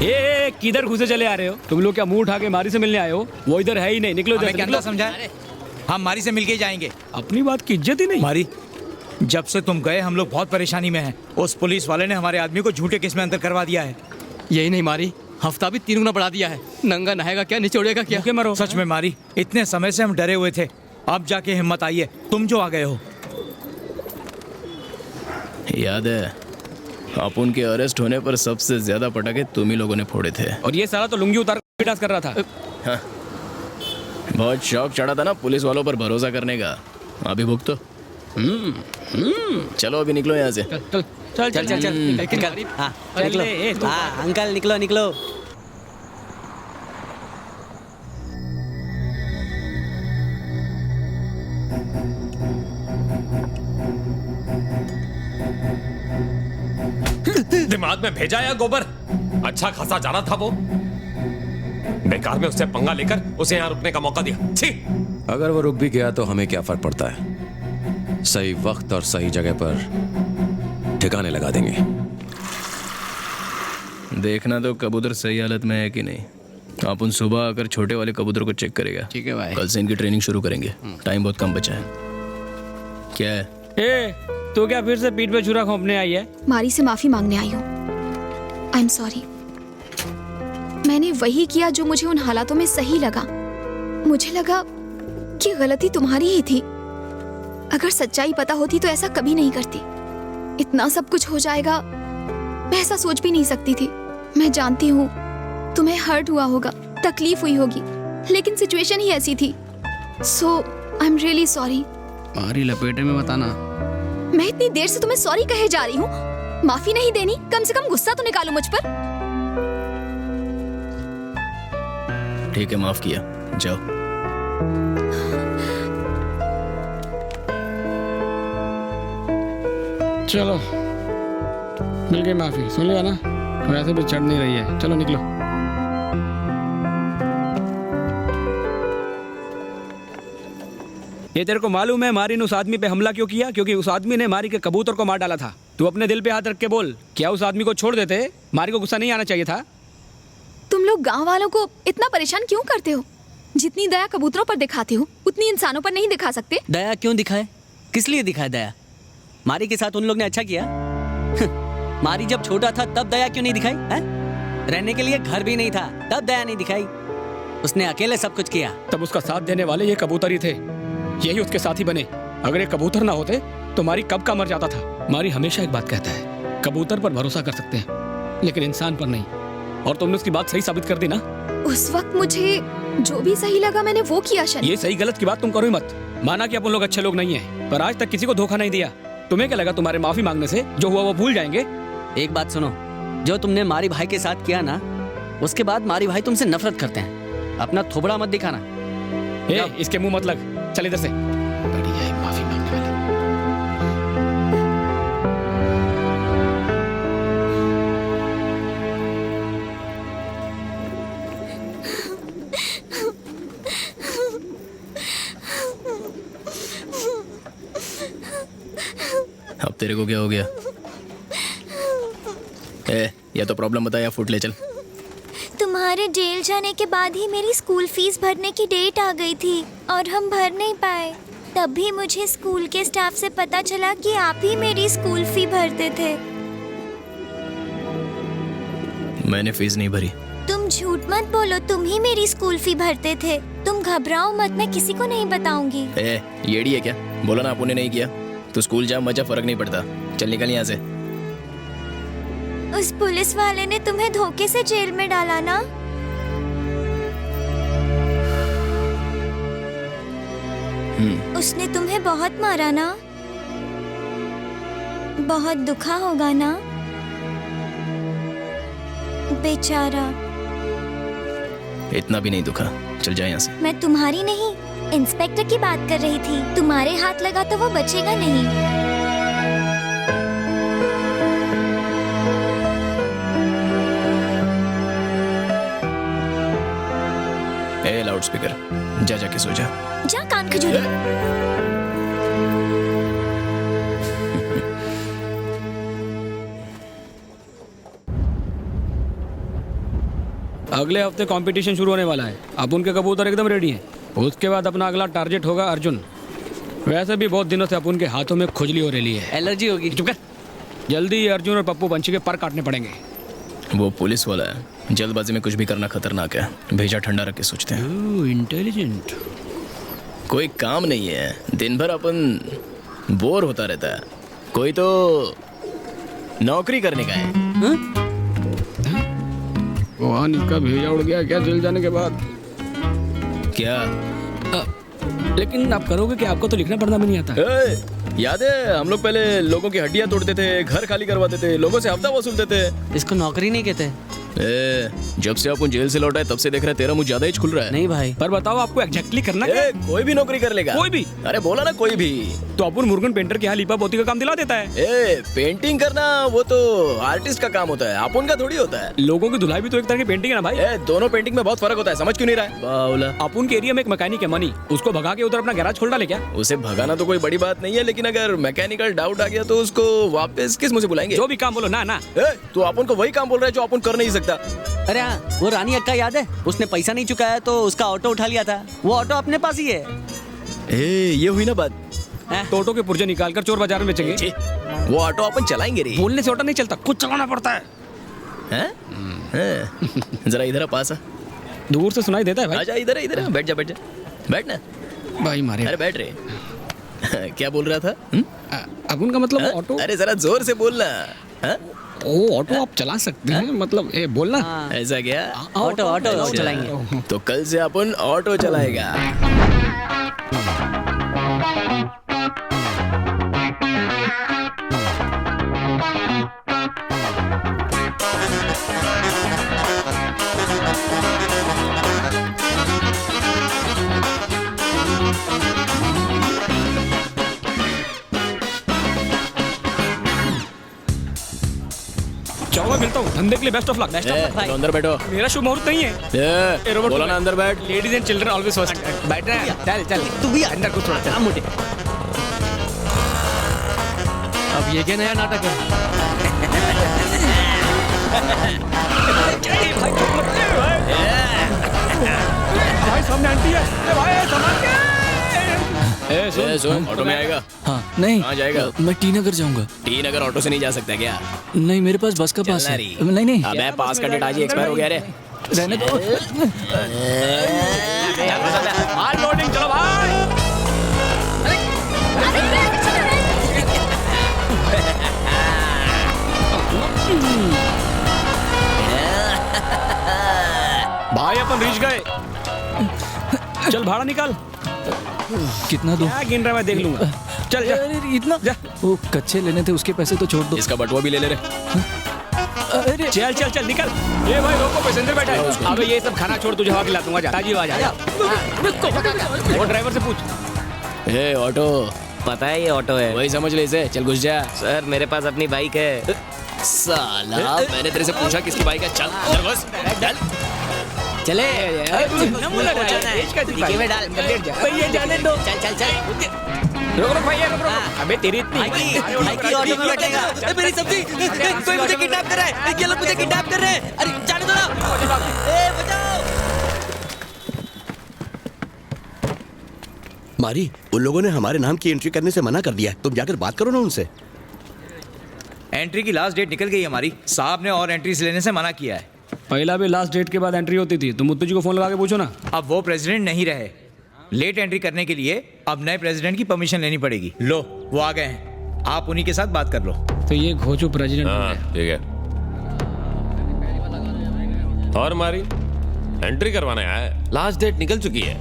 किधर घुसे चले आ रहे हो तुम लोग? क्या मुंह उठा के मारी से मिलने आए हो? वो इधर है ही नहीं, निकलो इधर से, क्या निकलो। समझा? हम मारी से मिलके ही जाएंगे। अपनी बात की इज्जत ही नहीं। मारी, जब से तुम गए हम लोग बहुत परेशानी में हैं। उस पुलिस वाले ने हमारे आदमी को झूठे केस में अंदर करवा दिया है। यही नहीं मारी, हफ्ता भी 3 गुना बढ़ा दिया है। नंगा नहाएगा क्या, निचोड़ेगा क्या? भूखे मरो। सच में मारी, इतने समय से हम डरे हुए थे, अब जाके हिम्मत आई है। तुम जो आ गए हो। याद है अपन के अरेस्ट होने पर सबसे ज्यादा पटाखे तुम ही लोगों ने फोड़े थे। और ये सारा तो लुंगी उतार के डांस कर रहा था। हाँ। बहुत शौक चढ़ा था ना पुलिस वालों पर भरोसा करने का। अभी भुगतो। चलो अभी निकलो यहाँ से। चल चल चल चल निकल। हाँ निकलो। हाँ अंकल निकलो निकलो। दिमाग में भेजा या गोबर? अच्छा खासा जाना था वो, बेकार में उससे पंगा लेकर उसे यहाँ रुकने का मौका दिया। छी! अगर वो रुक भी गया तो हमें क्या फर्क पड़ता है? सही वक्त और सही जगह पर ठिकाने लगा देंगे। देखना तो कबूतर सही हालत में है कि नहीं। अपन सुबह आकर छोटे वाले कबूतर को चेक करेगा। ठीक है भाई। कल से इनकी ट्रेनिंग शुरू करेंगे। टाइम बहुत कम बचा है। क्या है? तो क्या फिर से पीठ पे छुरा खोपने आई है? मारी से माफी मांगने आई हूँ। I am sorry. मैंने वही किया जो मुझे उन हालातों में सही लगा। मुझे लगा कि गलती तुम्हारी ही थी। अगर सच्चाई पता होती तो ऐसा कभी नहीं करती। इतना सब कुछ हो जाएगा मैं ऐसा सोच भी नहीं सकती थी। मैं जानती हूँ तुम्हें हर्ट हुआ होगा, तकलीफ हुई होगी, लेकिन सिचुएशन ही ऐसी थी। सो आई एम रियली सॉरी। मारी लपेटे में बताना। मैं इतनी देर से तुम्हें सॉरी कहे जा रही हूँ, माफी नहीं देनी? कम से कम गुस्सा तो निकालो मुझ पर। ठीक है, माफ किया, जाओ। चलो मिल गई माफी, सुन लिया ना? वैसे भी चढ़ नहीं रही है, चलो निकलो। ये तेरे को मालूम है मारी ने उस आदमी पे हमला क्यों किया? क्योंकि उस आदमी ने मारी के कबूतर को मार डाला था। तू अपने दिल पे हाथ रख के बोल, क्या उस आदमी को छोड़ देते? मारी को गुस्सा नहीं आना चाहिए था। तुम लोग गांव वालों को इतना परेशान क्यों करते हो? जितनी दया कबूतरों पर दिखाते हो उतनी इंसानों पर नहीं दिखा सकते? दया क्यों दिखाए? किस लिए दिखाए दया? मारी के साथ उन लोग ने अच्छा किया। मारी जब छोटा था तब दया क्यों नहीं दिखाई है? रहने के लिए घर भी नहीं था तब दया नहीं दिखाई। उसने अकेले सब कुछ किया। तब उसका साथ देने वाले ये कबूतर ही थे, यही उसके साथी बने। अगर ये कबूतर ना होते तो मारी कब का मर जाता था। मारी हमेशा एक बात कहता है, कबूतर पर भरोसा कर सकते हैं लेकिन इंसान पर नहीं। और तुमने उसकी बात सही साबित कर दी ना। उस वक्त मुझे जो भी सही लगा मैंने वो किया। शनि, ये सही गलत की बात तुम करो ही मत। माना कि अपन लोग अच्छे लोग नहीं हैं, पर आज तक किसी को धोखा नहीं दिया। तुम्हें क्या लगा तुम्हारे माफी मांगने से जो हुआ वो भूल जाएंगे? एक बात सुनो, जो तुमने मारी भाई के साथ किया ना, उसके बाद मारी भाई तुमसे नफरत करते हैं। अपना थोबड़ा मत दिखाना। इसके मुंह मत लग, चल इधर से। बढ़िया है माफी मांगने वाले। अब तेरे को क्या हो गया? या तो प्रॉब्लम बता या फुट ले चल। तुम्हारे जेल जाने के बाद ही मेरी स्कूल फीस भरने की डेट आ गई थी और हम भर नहीं पाए। तब भी मुझे स्कूल के स्टाफ से पता चला कि आप ही मेरी स्कूल फी भरते थे। मैंने फीस नहीं भरी। तुम झूठ मत बोलो, तुम ही मेरी स्कूल फी भरते थे। तुम घबराओ मत, मैं किसी को नहीं बताऊंगी। येड़ी है क्या? बोला ना अपन ने नहीं किया। तू स्कूल जा, मजा फर्क नहीं पड़ता। चल निकल यहाँ से। उस पुलिस वाले ने तुम्हें धोखे से जेल में डाला ना? उसने तुम्हें बहुत मारा ना? बहुत दुखा होगा ना बेचारा। इतना भी नहीं दुखा, चल जा यहाँ से। मैं तुम्हारी नहीं, इंस्पेक्टर की बात कर रही थी। तुम्हारे हाथ लगा तो वो बचेगा नहीं। लाउड स्पीकर, जा जाके सो जा। जा कान खजूरे। अगले हफ्ते कंपटीशन शुरू होने वाला है। अब उनके कबूतर एकदम रेडी हैं। उसके बाद अपना अगला टारगेट होगा अर्जुन। वैसे भी बहुत दिनों से अपन के हाथों में खुजली हो रही है। एलर्जी होगी। चुप कर। जल्दी ही अर्जुन और पप्पू पंछी के पर काटने पड़ेंगे। वो पुलिस वाला है, जल्दबाजी में कुछ भी करना खतरनाक है। भेजा ठंडा रख के सोचते हैं। इंटेलिजेंट। कोई काम नहीं है, दिन भर अपन बोर होता रहता है। कोई तो नौकरी करने का है। भगवान, इसका भेजा उड़ गया क्या जेल जाने के बाद? क्या? लेकिन आप करोगे कि आपको तो लिखना पढ़ना भी नहीं आता। याद है हम लोग पहले लोगों की हड्डियां तोड़ते थे, घर खाली करवाते थे, लोगों से हफ्ता वसूलते थे। इसको नौकरी नहीं कहते। जब से अपन जेल से लौटा है तब से देख रहे तेरा मुझ ज्यादा ही खुल रहा है। नहीं भाई, पर बताओ आपको एग्जैक्टली करना क्या है? कोई भी नौकरी कर लेगा। कोई भी? अरे बोला ना कोई भी। तो अपन मुर्गन पेंटर के यहाँ लिपा पोती का काम दिला देता है। पेंटिंग करना वो तो आर्टिस्ट का काम होता है, अपन का थोड़ी होता है। लोगों की धुलाई भी तो एक तरह की पेंटिंग है ना भाई। दोनों पेंटिंग में बहुत फर्क होता है, समझ क्यों नहीं रहा है? बावला। अपन के एरिया में एक मैकेनिक है मनी, उसको भगा के उधर अपना गैराज खोल डाले क्या? उसे भगाना तो कोई बड़ी बात नहीं है, लेकिन अगर मैकेनिकल डाउट आ गया तो उसको वापस किस मुंह से बुलाएंगे? जो भी काम बोलो ना ना। तो अपन को वही काम बोल रहा है जो अपन कर नहीं सकता। अरे हाँ, वो रानी अक्का याद है? उसने पैसा नहीं चुकाया तो उसका ऑटो उठा लिया था। वो ऑटो अपने पास ही है। ये हुई ना बात। तो ऑटो के पुर्जे निकाल कर चोर बाजार में बेचेंगे। वो ऑटो अपन चलाएंगे रे। बोलने से ऑटो नहीं चलता, कुछ चलाना पड़ता है। जरा इधर पास आ। दूर से सुनाई देता है भाई। आजा इधर, इधर बैठ जा, बैठ जा, बैठ ना भाई मारे। अरे बैठ रे। क्या बोल रहा था? अब उनका मतलब ऑटो। अरे जरा जोर से बोलना। ओ ऑटो आप चला सकते हैं, मतलब बोलना। ऐसा क्या? ऑटो ऑटो चलाएंगे। तो कल से अपन ऑटो चलाएगा। चलो मिलता हूँ, धंधे के लिए बेस्ट ऑफ लक। तो अंदर बैठो। मेरा शुभ मुहूर्त नहीं है। बोला ना अंदर बैठ। Ladies and children always first. बैठ रहे हैं। चल चल तू भी अंदर कुछ थोड़ा चल मुझे। अब ये क्या नया नाटक है? भाई सामने आंटी है। भाई सामान क्या? सुन, ऑटो में आएगा? हाँ नहीं, कहाँ जाएगा? मैं टी नगर जाऊंगा। टी नगर ऑटो से नहीं जा सकता क्या? नहीं, मेरे पास बस का पास है। नहीं नहीं, अबे पास का डेट आज ही एक्सपायर हो गया रे। रहने दो। हार्ड लोडिंग, चलो भाई। भाई अपन रीच गए। चल भाड़ा निकाल। कितना दो? क्या गिन रहा है, मैं देख लूंगा। चल जा। इतना जा। वो कच्चे लेने थे, उसके पैसे तो छोड़ दो। इसका बटुआ भी ले ले रे। अरे चल चल चल निकल। ये भाई रोको, पैसेंजर बैठा है। अबे ये सब खाना छोड़, तुझे हवा खिला दूंगा। जा ताजी आवाज आ। वो ड्राइवर से पूछ। ए ऑटो, पता है ये ऑटो है। वही समझ ले इसे। चल घुस जा। सर मेरे पास अपनी बाइक है। साला मैंने तेरे से पूछा किसकी बाइक है? चल अंदर घुस। चल चले। डिक्की में डाल। भैया जाने दो। चल चल चल। रुक भैया, रुक। अबे तेरी इतनी ऑटो में बैठेगा। मेरी सब्जी, कोई मुझे किडनैप कर रहा है। ये लोग मुझे किडनैप कर रहे हैं। अरे जाने दो ना। ए बचाओ। मारी, उन लोगों ने हमारे नाम की एंट्री करने से मना कर दिया। तुम जाकर बात करो ना उनसे। एंट्री की लास्ट डेट निकल गई हमारी। साहब ने और एंट्रीज लेने से मना किया है। पहला भी लास्ट डेट के बाद एंट्री होती थी। तुम मुत्तू जी को फोन लगा के पूछो ना। अब वो प्रेसिडेंट नहीं रहे। लेट एंट्री करने के लिए अब नए प्रेसिडेंट की परमिशन लेनी पड़ेगी। लो वो आ गए हैं, आप उन्हीं के साथ बात कर लो। तो ये घोचू प्रेसिडेंट है। ठीक है। और मारी एंट्री करवाने आया है। लास्ट डेट निकल चुकी है।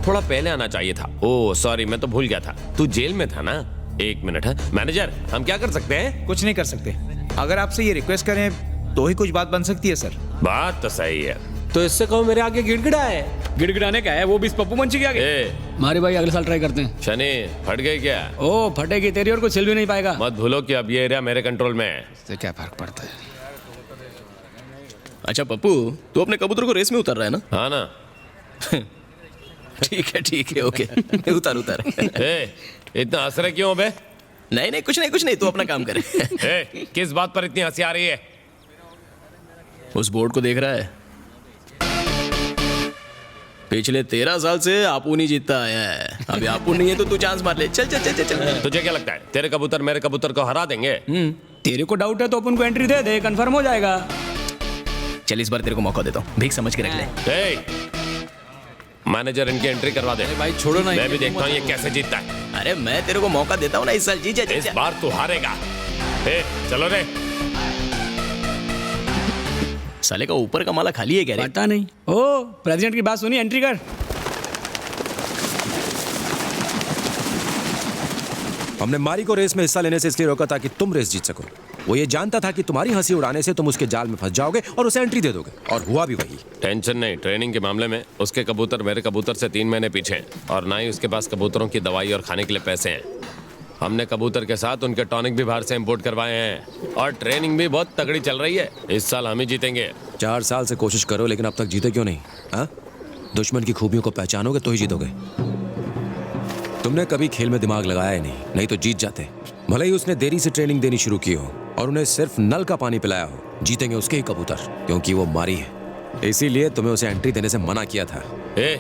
थोड़ा पहले आना चाहिए था। ओह सॉरी, मैं तो भूल गया था। तू जेल में था ना। एक मिनट है मैनेजर, हम क्या कर सकते हैं? कुछ नहीं कर सकते। अगर आपसे ये रिक्वेस्ट करें तो ही कुछ बात बन सकती है सर। बात तो सही है। तो इससे कहो मेरे आगे गिड़गिड़ाए। गिड़गिड़ाने का है, वो भी इस पप्पू मंची के आगे। मारे भाई अगले साल ट्राई करते हैं। शनि फट गई क्या? ओ फटेगी तेरी, और कुछ छिल भी नहीं पाएगा। मत भूलो कि अब ये एरिया मेरे कंट्रोल में है। इससे क्या फर्क पड़ता है? अच्छा पप्पू, तू अपने कबूतर को रेस में उतर रहा है ना? हाँ ना। ठीक है ओके। उतार उतार। इतना हंस रहे क्यों बे? नहीं कुछ नहीं, तू अपना काम करे। किस बात पर इतनी हंसी आ रही है? उस बोर्ड को देख रहा है? पिछले 13 साल से आपू नहीं जीतता आया है। अभी आपू नहीं है तो तू चांस मार ले। चल चल चल चल चल। तुझे क्या लगता है तेरे कबूतर मेरे कबूतर को हरा देंगे? तेरे को डाउट है तो अपन को एंट्री दे दे, कंफर्म हो जाएगा। चल इस बार तेरे को मौका देता हूँ, भीख समझ के रख ले। ए, मैनेजर इनकी एंट्री करवा दे। भाई छोड़ो ना, मैं भी देखता हूँ ये कैसे जीतता है। अरे मैं तेरे को मौका देता हूँ ना इस साल, जी जी इस बार तू हारेगा। ए, चलो रे। साले का ऊपर का माला खाली है क्या रे? पता नहीं। ओ प्रेसिडेंट की बात सुनी, एंट्री कर। हमने मारी को रेस में हिस्सा लेने से इसलिए रोका था कि तुम रेस जीत सको। वो ये जानता था कि तुम्हारी हंसी उड़ाने से तुम उसके जाल में फंस जाओगे और उसे एंट्री दे दोगे, और हुआ भी वही। टेंशन नहीं, ट्रेनिंग के मामले में उसके कबूतर मेरे कबूतर से 3 महीने पीछे हैं और ना ही उसके पास कबूतरों की दवाई और खाने के लिए पैसे हैं। हमने कबूतर के साथ उनके टॉनिक भी बाहर से इंपोर्ट करवाए हैं और ट्रेनिंग भी बहुत तगड़ी चल रही है। इस साल हम ही जीतेंगे। 4 साल से कोशिश करो लेकिन अब तक जीते क्यों नहीं? हाँ, दुश्मन की खूबियों को पहचानोगे तो ही जीतोगे। तुमने कभी खेल में दिमाग लगाया ही नहीं तो जीत जाते। भले ही उसने देरी से ट्रेनिंग देनी शुरू की हो और उन्हें सिर्फ नल का पानी पिलाया हो, जीतेंगे उसके ही कबूतर, क्योंकि वो मारी है। इसीलिए तुम्हें उसे एंट्री देने से मना किया था। ए,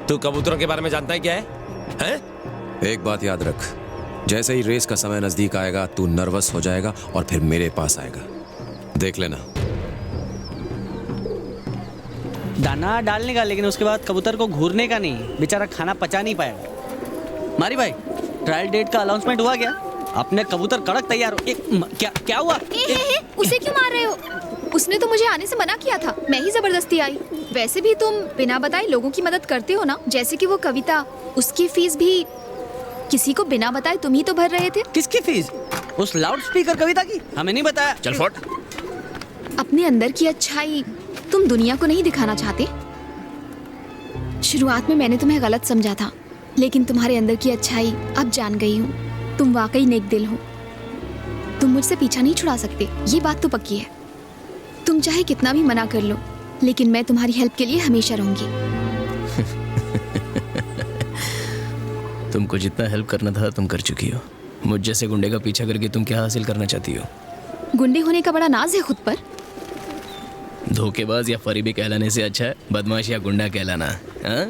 तू कबूतरों के बारे में जानता है क्या है? हैं? एक बात याद रख, जैसे ही रेस का समय नजदीक आएगा तू नर्वस हो जाएगा और फिर मेरे पास आएगा, देख लेना। दाना डालने का, लेकिन उसके बाद कबूतर को घूरने का नहीं, बेचारा खाना पचा नहीं पाएगा। मारी भाई, ट्रायल डेट का अनाउंसमेंट हुआ क्या? अपने कबूतर कड़क तैयार हो। क्या हुआ? उसे क्यों मार रहे हो? उसने तो मुझे आने से मना किया था, मैं ही जबरदस्ती आई। वैसे भी तुम बिना बताए लोगों की मदद करते हो ना, जैसे कि वो कविता, उसकी फीस भी किसी को बिना बताए तुम ही तो भर रहे थे। किसकी फीस? उस लाउड स्पीकर कविता की? हमें नहीं बताया। चल फट। अपने अंदर की अच्छाई तुम दुनिया को नहीं दिखाना चाहते? शुरुआत में मैंने तुम्हें गलत समझा था, लेकिन तुम्हारे अंदर की अच्छाई अब जान गई हूँ। तुम वाकई नेक दिल हो। तुम मुझसे पीछा नहीं छुड़ा सकते, ये बात तो पक्की है। तुम चाहे कितना भी मना कर लो, लेकिन मैं तुम्हारी हेल्प के लिए हमेशा रहूंगी। तुमको जितना हेल्प करना था तुम कर चुकी हो। मुझ जैसे गुंडे का पीछा करके तुम क्या हासिल करना चाहती हो? गुंडे होने का बड़ा नाज है खुद पर। धोखेबाज या फरीबी कहलाने से अच्छा है बदमाश या गुंडा कहलाना। हाँ?